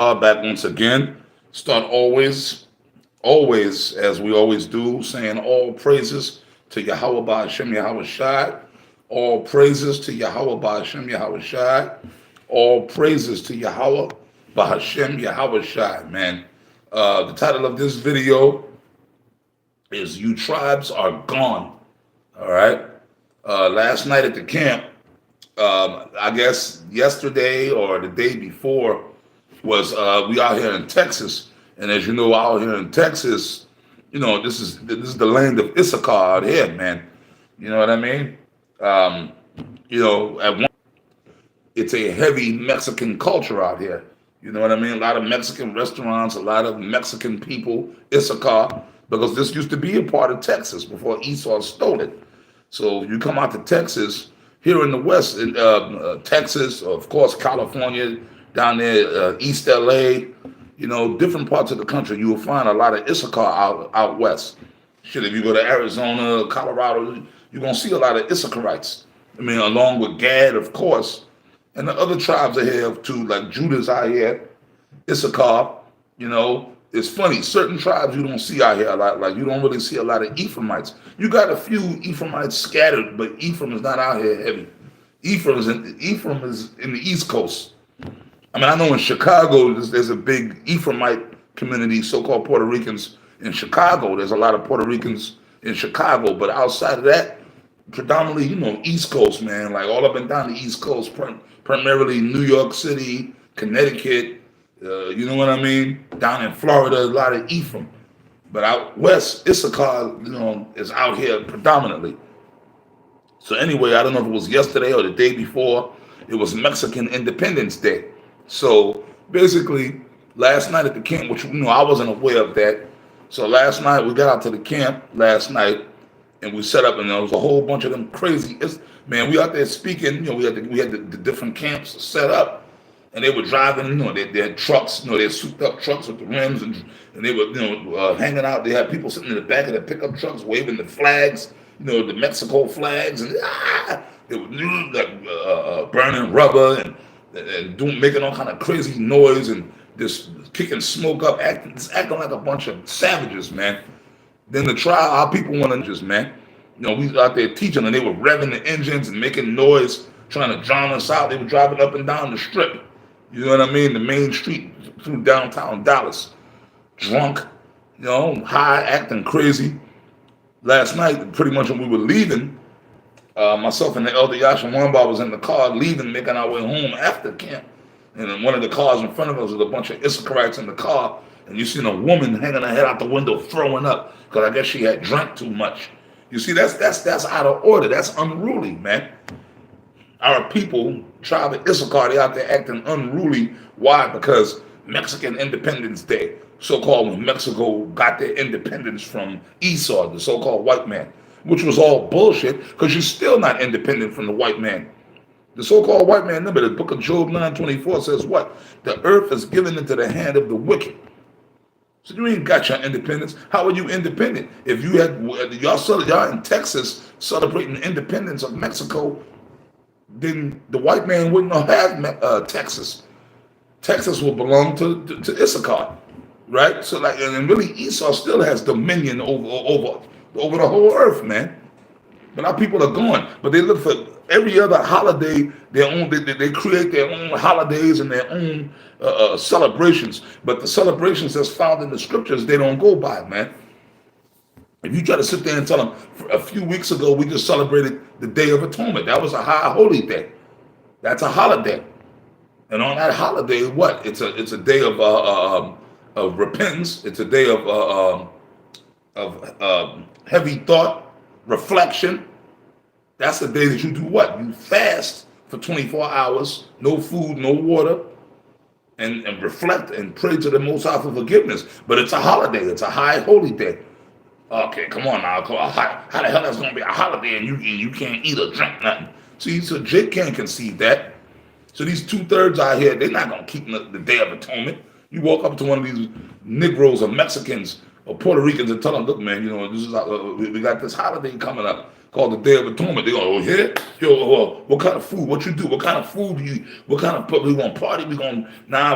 Back once again. Start always, as we always do, saying all praises to Yahweh Ba'Hashem Yahweh Shai. All praises to Yahweh Ba'Hashem Yahweh Shai. All praises to Yahweh Ba'Hashem Yahweh Shai, man. The title of this video is You Tribes Are Gone. All right. Last night at the camp, I guess yesterday or the day before, was we out here in Texas, and as you know, out here in Texas, this is the land of Issachar out here, man. You know what I mean? Um, at one, it's a heavy Mexican culture out here. You know what I mean? A lot of Mexican restaurants, a lot of Mexican people, Issachar, because this used to be a part of Texas before Esau stole it. So you come out to Texas, here in the West, in Texas, of course, California, down there, East LA, different parts of the country, you will find a lot of Issachar out west. Shit, if you go to Arizona, Colorado, you're going to see a lot of Issacharites. I mean, along with Gad, of course, and the other tribes are here too, like Judah's out here, Issachar, it's funny, certain tribes you don't see out here a lot, like you don't really see a lot of Ephraimites. You got a few Ephraimites scattered, but Ephraim is not out here heavy. Ephraim is in the East Coast. I mean, I know in Chicago, there's a big Ephraimite community, so-called Puerto Ricans in Chicago. There's a lot of Puerto Ricans in Chicago, but outside of that, predominantly, East Coast, man, like all up and down the East Coast, primarily New York City, Connecticut, you know what I mean? Down in Florida, a lot of Ephraim. But out west, Issachar, is out here predominantly. So anyway, I don't know if it was yesterday or the day before, it was Mexican Independence Day. So basically, last night at the camp, which I wasn't aware of that. So last night we got out to the camp last night, and we set up, and there was a whole bunch of them crazy. Man, we out there speaking. We had the different camps set up, and they were driving. They had trucks. They had souped up trucks with the rims, and they were hanging out. They had people sitting in the back of the pickup trucks waving the flags. The Mexico flags, and they were burning rubber and making all kind of crazy noise and just kicking smoke up, acting like a bunch of savages, man. Then the trial, our people want to just, man. We was out there teaching, and they were revving the engines and making noise, trying to drown us out. They were driving up and down the strip. You know what I mean? The main street through downtown Dallas. Drunk, high, acting crazy. Last night, pretty much when we were leaving, myself and the elder Yasha was in the car leaving, making our way home after camp. And in one of the cars in front of us was a bunch of Issacharites in the car. And you seen a woman hanging her head out the window throwing up because I guess she had drank too much. You see, that's out of order. That's unruly, man. Our people, tribe of Issachar, they out there acting unruly. Why? Because Mexican Independence Day, so-called when Mexico got their independence from Esau, the so-called white man, which was all bullshit because you're still not independent from the white man. The so-called white man, remember the book of Job 9:24 says what? The earth is given into the hand of the wicked. So you ain't got your independence. How are you independent? If you had y'all in Texas celebrating the independence of Mexico, then the white man wouldn't have Texas. Texas will belong to Issachar, right? So and really Esau still has dominion over the whole earth, man. But our people are gone. But they look for every other holiday, they create their own holidays and their own celebrations. But the celebrations that's found in the scriptures, they don't go by, man. If you try to sit there and tell them, a few weeks ago, we just celebrated the Day of Atonement. That was a high holy day. That's a holiday. And on that holiday, what? It's a day of repentance. It's a day of heavy thought, reflection. That's the day that you do what? You fast for 24 hours, no food, no water, and reflect and pray to the Most High for forgiveness. But it's a holiday. It's a high holy day. Okay, come on now. How the hell that's going to be a holiday and you can't eat or drink nothing? See, so Jake can't conceive that. So these 2/3 out here, they're not going to keep the Day of Atonement. You walk up to one of these Negroes or Mexicans Puerto Ricans and tell them, look, man, this is we got this holiday coming up called the Day of Atonement. They go, oh yeah, what kind of food? What you do? What kind of food do you? What kind of we gonna party? We gonna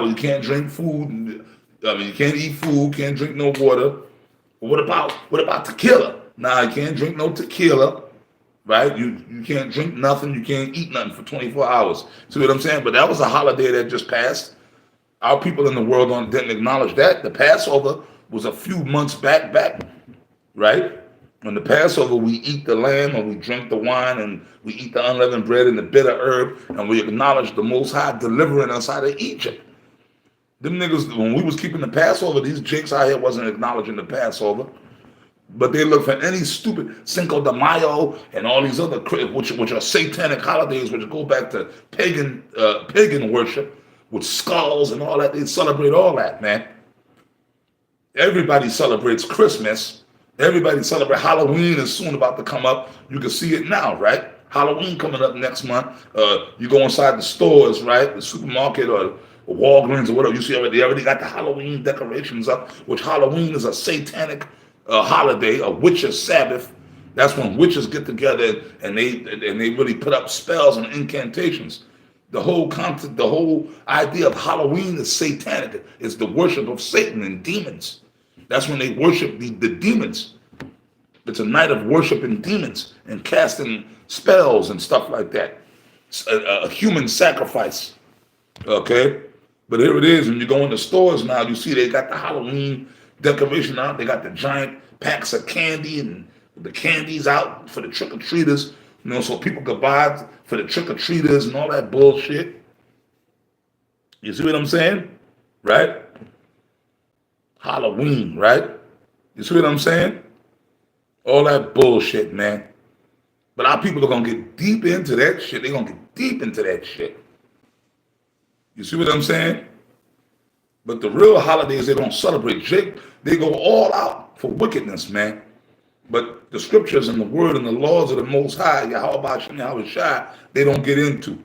you can't drink food. I mean, you can't eat food, can't drink no water. But what about tequila? Nah, you can't drink no tequila, right? You can't drink nothing. You can't eat nothing for 24 hours. See what I'm saying? But that was a holiday that just passed. Our people in the world didn't acknowledge that. The Passover was a few months back, right? On the Passover, we eat the lamb and we drink the wine and we eat the unleavened bread and the bitter herb and we acknowledge the Most High delivering us out of Egypt. Them niggas, when we was keeping the Passover, these jakes out here wasn't acknowledging the Passover. But they look for any stupid Cinco de Mayo and all these other, which are satanic holidays, which go back to pagan worship with skulls and all that. They celebrate all that, man. Everybody celebrates Christmas. Everybody celebrates Halloween is soon about to come up. You can see it now, right? Halloween coming up next month. You go inside the stores, right? The supermarket or Walgreens or whatever. You see they already got the Halloween decorations up, which Halloween is a satanic holiday, a witches' Sabbath. That's when witches get together and they really put up spells and incantations. The whole concept, the whole idea of Halloween is satanic. It's the worship of Satan and demons. That's when they worship the demons. It's a night of worshiping demons and casting spells and stuff like that. It's a human sacrifice. Okay? But here it is, when you go in the stores now, you see they got the Halloween decoration out. They got the giant packs of candy and the candies out for the trick-or-treaters, so people could buy for the trick-or-treaters and all that bullshit. You see what I'm saying? Right? Halloween, right? You see what I'm saying? All that bullshit, man. But our people are going to get deep into that shit. They're going to get deep into that shit. You see what I'm saying? But the real holidays they don't celebrate. They go all out for wickedness, man. But the scriptures and the word and the laws of the Most High, Yahweh Shem Yahweh Shai, they don't get into.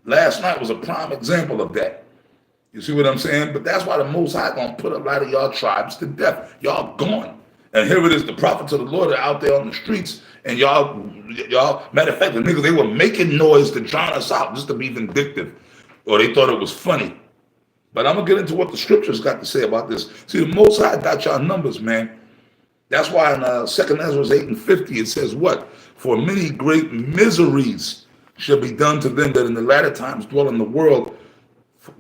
Last night was a prime example of that. You see what I'm saying? But that's why the Most High gonna put a lot of y'all tribes to death. Y'all gone. And here it is, the prophets of the Lord are out there on the streets, and y'all, matter of fact, the niggas, they were making noise to drown us out just to be vindictive. Or they thought it was funny. But I'm gonna get into what the scriptures got to say about this. See, the Most High got y'all numbers, man. That's why in 2 Ezra 8:50 it says what? For many great miseries shall be done to them that in the latter times dwell in the world,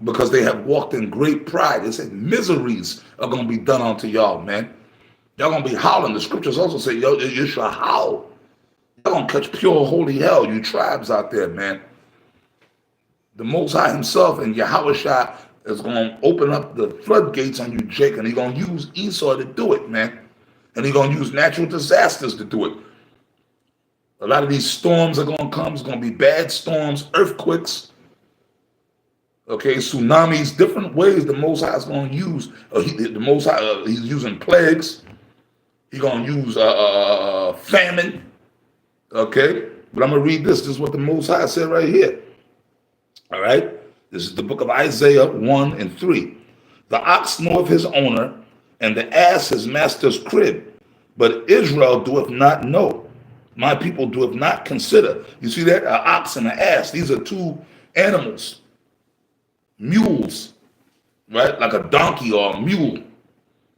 because they have walked in great pride. It said miseries are going to be done unto y'all, man. Y'all going to be howling. The scriptures also say, yo, you shall howl. Y'all going to catch pure holy hell, you tribes out there, man. The Most High himself and Yahweh Shai is going to open up the floodgates on you, Jake, and he's going to use Esau to do it, man. And he's going to use natural disasters to do it. A lot of these storms are going to come. It's going to be bad storms, earthquakes, okay, tsunamis, different ways the Most High is going to use. The Most High, he's using plagues. He's going to use famine. Okay, but I'm going to read this. This is what the Most High said right here. All right, this is the book of Isaiah 1:3. The ox knoweth his owner, and the ass his master's crib. But Israel doeth not know. My people doeth not consider. You see that? An ox and an ass. These are two animals. Mules, right? Like a donkey or a mule,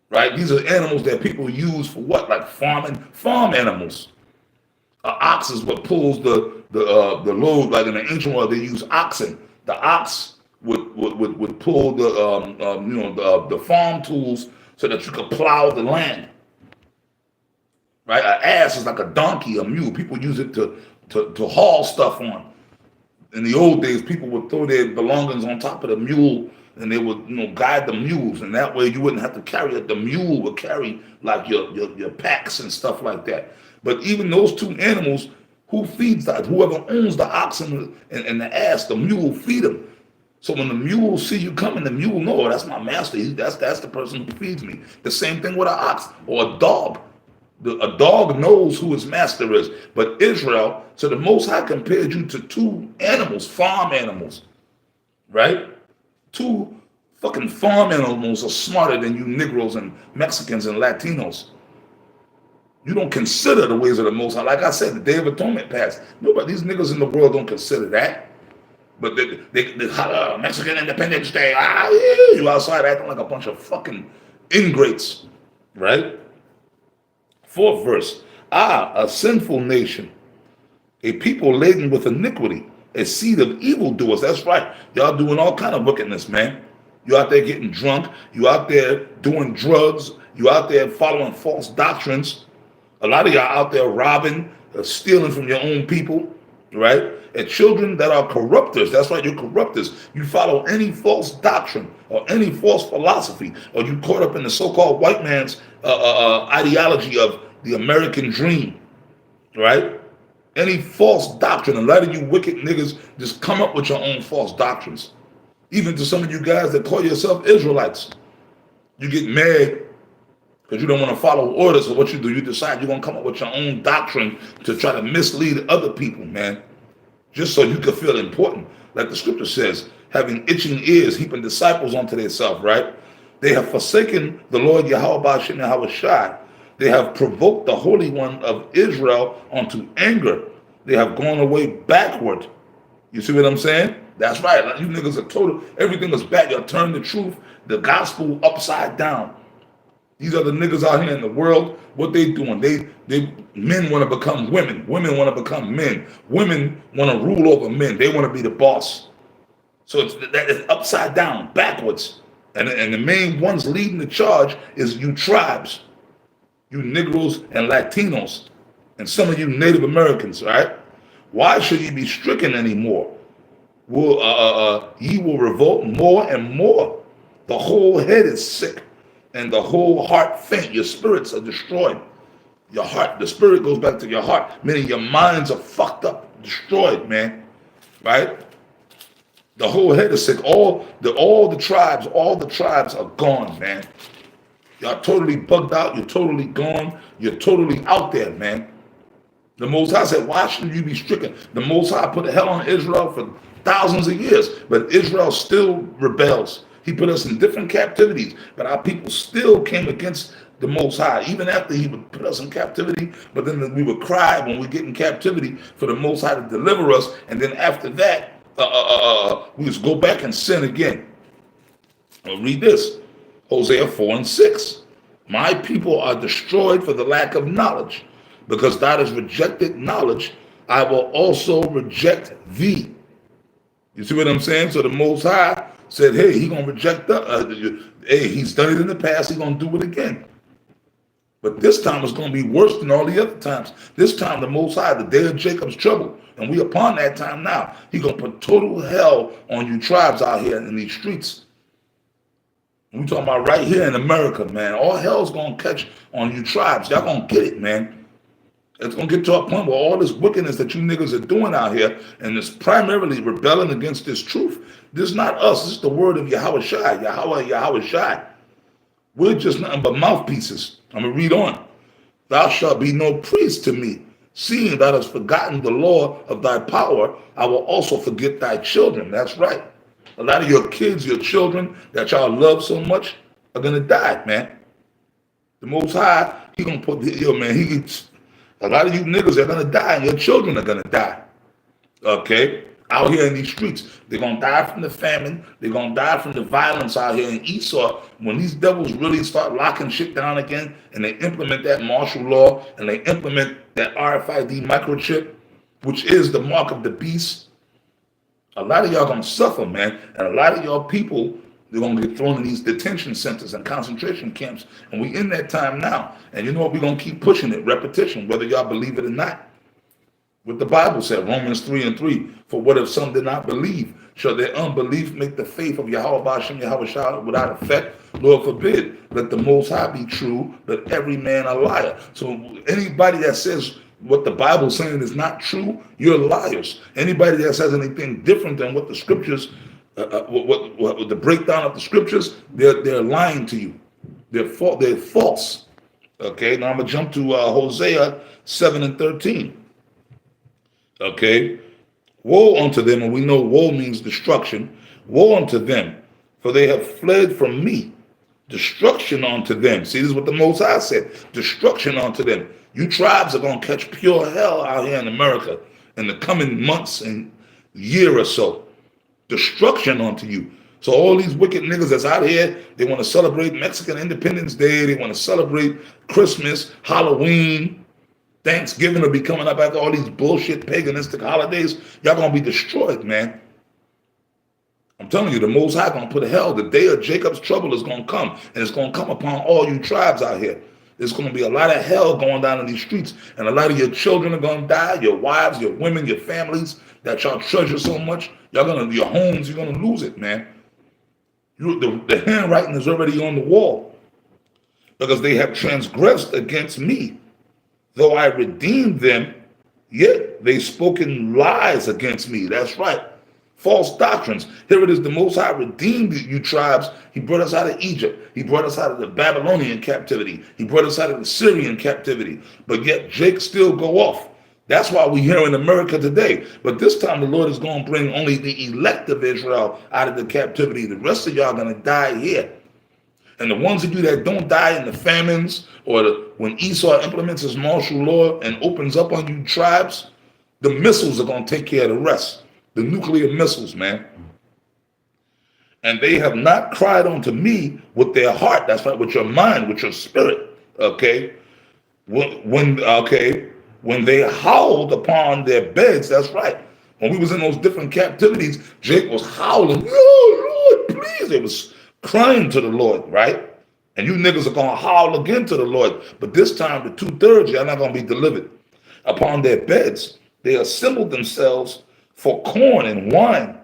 right? These are animals that people use for what? Like farm animals. An ox is what pulls the load. Like in the ancient world, they use oxen. The ox would pull the farm tools so that you could plow the land. Right? An ass is like a donkey, a mule. People use it to haul stuff on. In the old days, people would throw their belongings on top of the mule, and they would, guide the mules, and that way you wouldn't have to carry it. The mule would carry like your packs and stuff like that. But even those two animals, who feeds that? Whoever owns the oxen and the ass, the mule feed them. So when the mule see you coming, the mule know, oh, that's my master. That's the person who feeds me. The same thing with an ox or a dog. A dog knows who his master is. But Israel, so the Most High compared you to two animals, farm animals, right? Two Fucking farm animals are smarter than you Negroes and Mexicans and Latinos. You don't consider the ways of the Most High. Like I said, the Day of Atonement passed. Nobody, these niggas in the world don't consider that. But they holler, Mexican Independence Day. Ah, yeah, you outside acting like a bunch of fucking ingrates, right? Fourth verse. Ah, a sinful nation, a people laden with iniquity, a seed of evildoers. That's right. Y'all doing all kind of wickedness, man. You out there getting drunk. You out there doing drugs. You out there following false doctrines. A lot of y'all out there robbing, stealing from your own people, right? And children that are corrupters. That's right, you're corrupters. You follow any false doctrine or any false philosophy, or you caught up in the so-called white man's ideology of the American dream, right? Any false doctrine. A lot of you wicked niggas just come up with your own false doctrines. Even to some of you guys that call yourself Israelites, you get mad because you don't want to follow orders. So what you do, you decide you're going to come up with your own doctrine to try to mislead other people, man. Just so you can feel important. Like the scripture says, having itching ears, heaping disciples onto themselves, right? They have forsaken the Lord Yahweh Shem Yahweh Shai. They have provoked the Holy One of Israel unto anger. They have gone away backward. You see what I'm saying? That's right. Like, you niggas are total, everything is bad. Y'all turn the truth, the gospel upside down. These are the niggas out here in the world. What they doing? Men want to become women. Women want to become men. Women want to rule over men. They want to be the boss. So it's upside down, backwards. And the main ones leading the charge is you tribes, you Negroes and Latinos, and some of you Native Americans, right? Why should ye be stricken anymore? Ye will revolt more and more. The whole head is sick, and the whole heart faint. Your spirits are destroyed. Your heart, the spirit goes back to your heart, meaning your minds are fucked up, destroyed, man. Right? The whole head is sick. All the tribes are gone, man. Y'all totally bugged out. You're totally gone. You're totally out there, man. The Most High said, why should you be stricken? The Most High put a hell on Israel for thousands of years, but Israel still rebels. He put us in different captivities, but our people still came against the Most High, even after he would put us in captivity. But then we would cry when we get in captivity for the Most High to deliver us, and then after that, we just go back and sin again. I'll read this, Hosea 4:6. My people are destroyed for the lack of knowledge. Because thou hast rejected knowledge, I will also reject thee. You see what I'm saying? So the Most High said, hey, he's going to reject hey, he's done it in the past, he's going to do it again. But this time it's going to be worse than all the other times. This time the Most High, the day of Jacob's trouble, and we upon that time now, he's going to put total hell on you tribes out here in these streets. We talking about right here in America, man. All hell's going to catch on you tribes. Y'all going to get it, man. It's going to get to a point where all this wickedness that you niggas are doing out here, and it's primarily rebelling against this truth. This is not us. This is the word of Yahweh Shai. Yahweh Shai. We're just nothing but mouthpieces. I'm going to read on. Thou shalt be no priest to me. Seeing thou hast forgotten the law of thy power, I will also forget thy children. That's right. A lot of your kids, your children that y'all love so much are going to die, man. The Most High, he going to put, man, a lot of you niggas are going to die, and your children are going to die. Okay? Out here in these streets. They're going to die from the famine. They're going to die from the violence out here in Esau. When these devils really start locking shit down again, and they implement that martial law, and they implement that RFID microchip, which is the mark of the beast, a lot of y'all going to suffer, man. And a lot of y'all people, they're going to get thrown in these detention centers and concentration camps. And we in that time now. And you know what? We're going to keep pushing it. Repetition, whether y'all believe it or not. What the Bible said, Romans 3:3. For what if some did not believe? Shall their unbelief make the faith of Yahweh Ba'ashem Yahweh Shah without effect? Lord forbid. Let the Most High be true, let every man a liar. So anybody that says what the Bible's saying is not true, you're liars. Anybody that says anything different than what the scriptures what the breakdown of the scriptures, they're lying to you. They're false. Okay, now I'm gonna jump to Hosea 7:13. Okay, woe unto them, and we know woe means destruction. Woe unto them For they have fled from me. Destruction unto them. See, this is what the Most High said. Destruction unto them. You tribes are going to catch pure hell out here in America in the coming months and year or so. Destruction unto you. So all these wicked niggas that's out here, they want to celebrate Mexican Independence Day. They want to celebrate Christmas, Halloween, Thanksgiving will be coming up after all these bullshit paganistic holidays. Y'all going to be destroyed, man. I'm telling you, the Most High going to put hell. The day of Jacob's trouble is going to come. And it's going to come upon all you tribes out here. There's going to be a lot of hell going down in these streets. And a lot of your children are going to die. Your wives, your women, your families that y'all treasure so much. Your homes, you're going to lose it, man. The handwriting is already on the wall. Because they have transgressed against me. Though I redeemed them, yet they spoken lies against me. That's right. False doctrines. Here it is, the Most High redeemed you tribes. He brought us out of Egypt. He brought us out of the Babylonian captivity. He brought us out of the Syrian captivity. But yet Jake still go off. That's why we're here in America today. But this time the Lord is going to bring only the elect of Israel out of the captivity. The rest of y'all are going to die here. And the ones of you that don't die in the famines or when Esau implements his martial law and opens up on you tribes, the missiles are going to take care of the rest. The nuclear missiles, man. And they have not cried unto me with their heart. That's right, with your mind, with your spirit. Okay. When they howled upon their beds, that's right. When we was in those different captivities, Jake was howling, oh, Lord, please. They was crying to the Lord, right? And you niggas are going to howl again to the Lord. But this time, the 2/3, y'all not going to be delivered. Upon their beds, they assembled themselves for corn and wine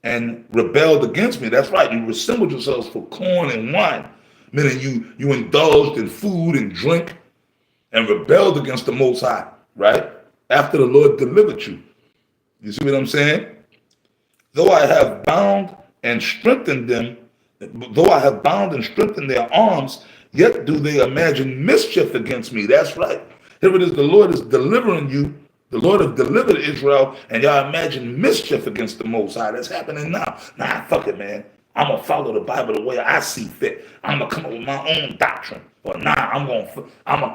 and rebelled against me. That's right. You assembled yourselves for corn and wine, meaning you indulged in food and drink and rebelled against the Most High, right? After the Lord delivered you. You see what I'm saying? Though I have bound and strengthened them, though I have bound and strengthened their arms, yet do they imagine mischief against me. That's right. Here it is, the Lord is delivering you. The Lord has delivered Israel, and y'all imagine mischief against the Most High. That's happening now. Nah, fuck it, man. I'm going to follow the Bible the way I see fit. I'm going to come up with my own doctrine. Or nah, I'm going to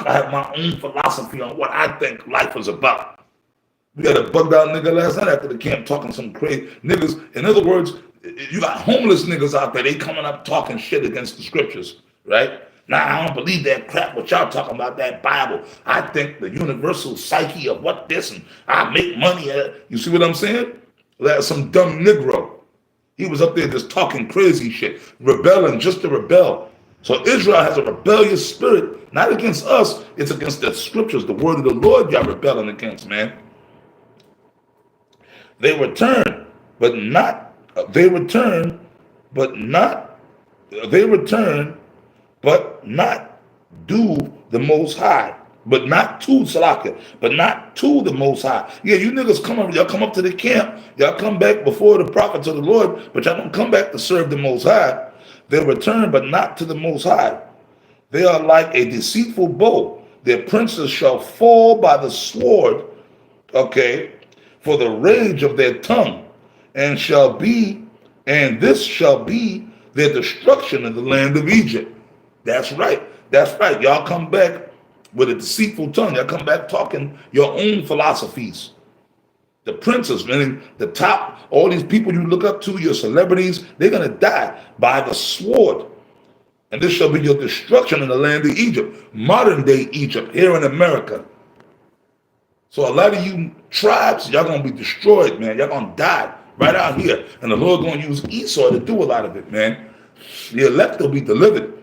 have my own philosophy on what I think life is about. We got a bugged out nigga last night after the camp talking some crazy niggas. In other words, you got homeless niggas out there. They coming up talking shit against the scriptures, right? Nah, I don't believe that crap what y'all talking about, that Bible. I think the universal psyche of what this and I make money at it. You see what I'm saying? That's some dumb Negro. He was up there just talking crazy shit, rebelling just to rebel. So Israel has a rebellious spirit, not against us, it's against the scriptures, the word of the Lord y'all rebelling against, man. They return, but not do the Most High, but not to Salakia, but not to the Most High. Yeah, you niggas y'all come up to the camp, y'all come back before the prophets of the Lord, but y'all don't come back to serve the Most High. They return, but not to the Most High. They are like a deceitful bow. Their princes shall fall by the sword, okay, for the rage of their tongue, and this shall be their destruction in the land of Egypt. That's right. That's right. Y'all come back with a deceitful tongue. Y'all come back talking your own philosophies. The princes, meaning the top, all these people you look up to, your celebrities, they're going to die by the sword. And this shall be your destruction in the land of Egypt, modern day Egypt, here in America. So a lot of you tribes, y'all going to be destroyed, man. Y'all going to die right out here. And the Lord going to use Esau to do a lot of it, man. The elect will be delivered.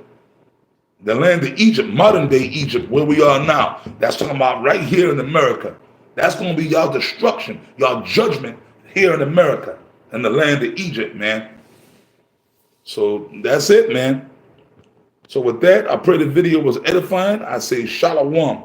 The land of Egypt, modern day Egypt, where we are now. That's talking about right here in America. That's going to be y'all destruction, y'all judgment here in America, in the land of Egypt, man. So that's it, man. So with that, I pray the video was edifying. I say shalom.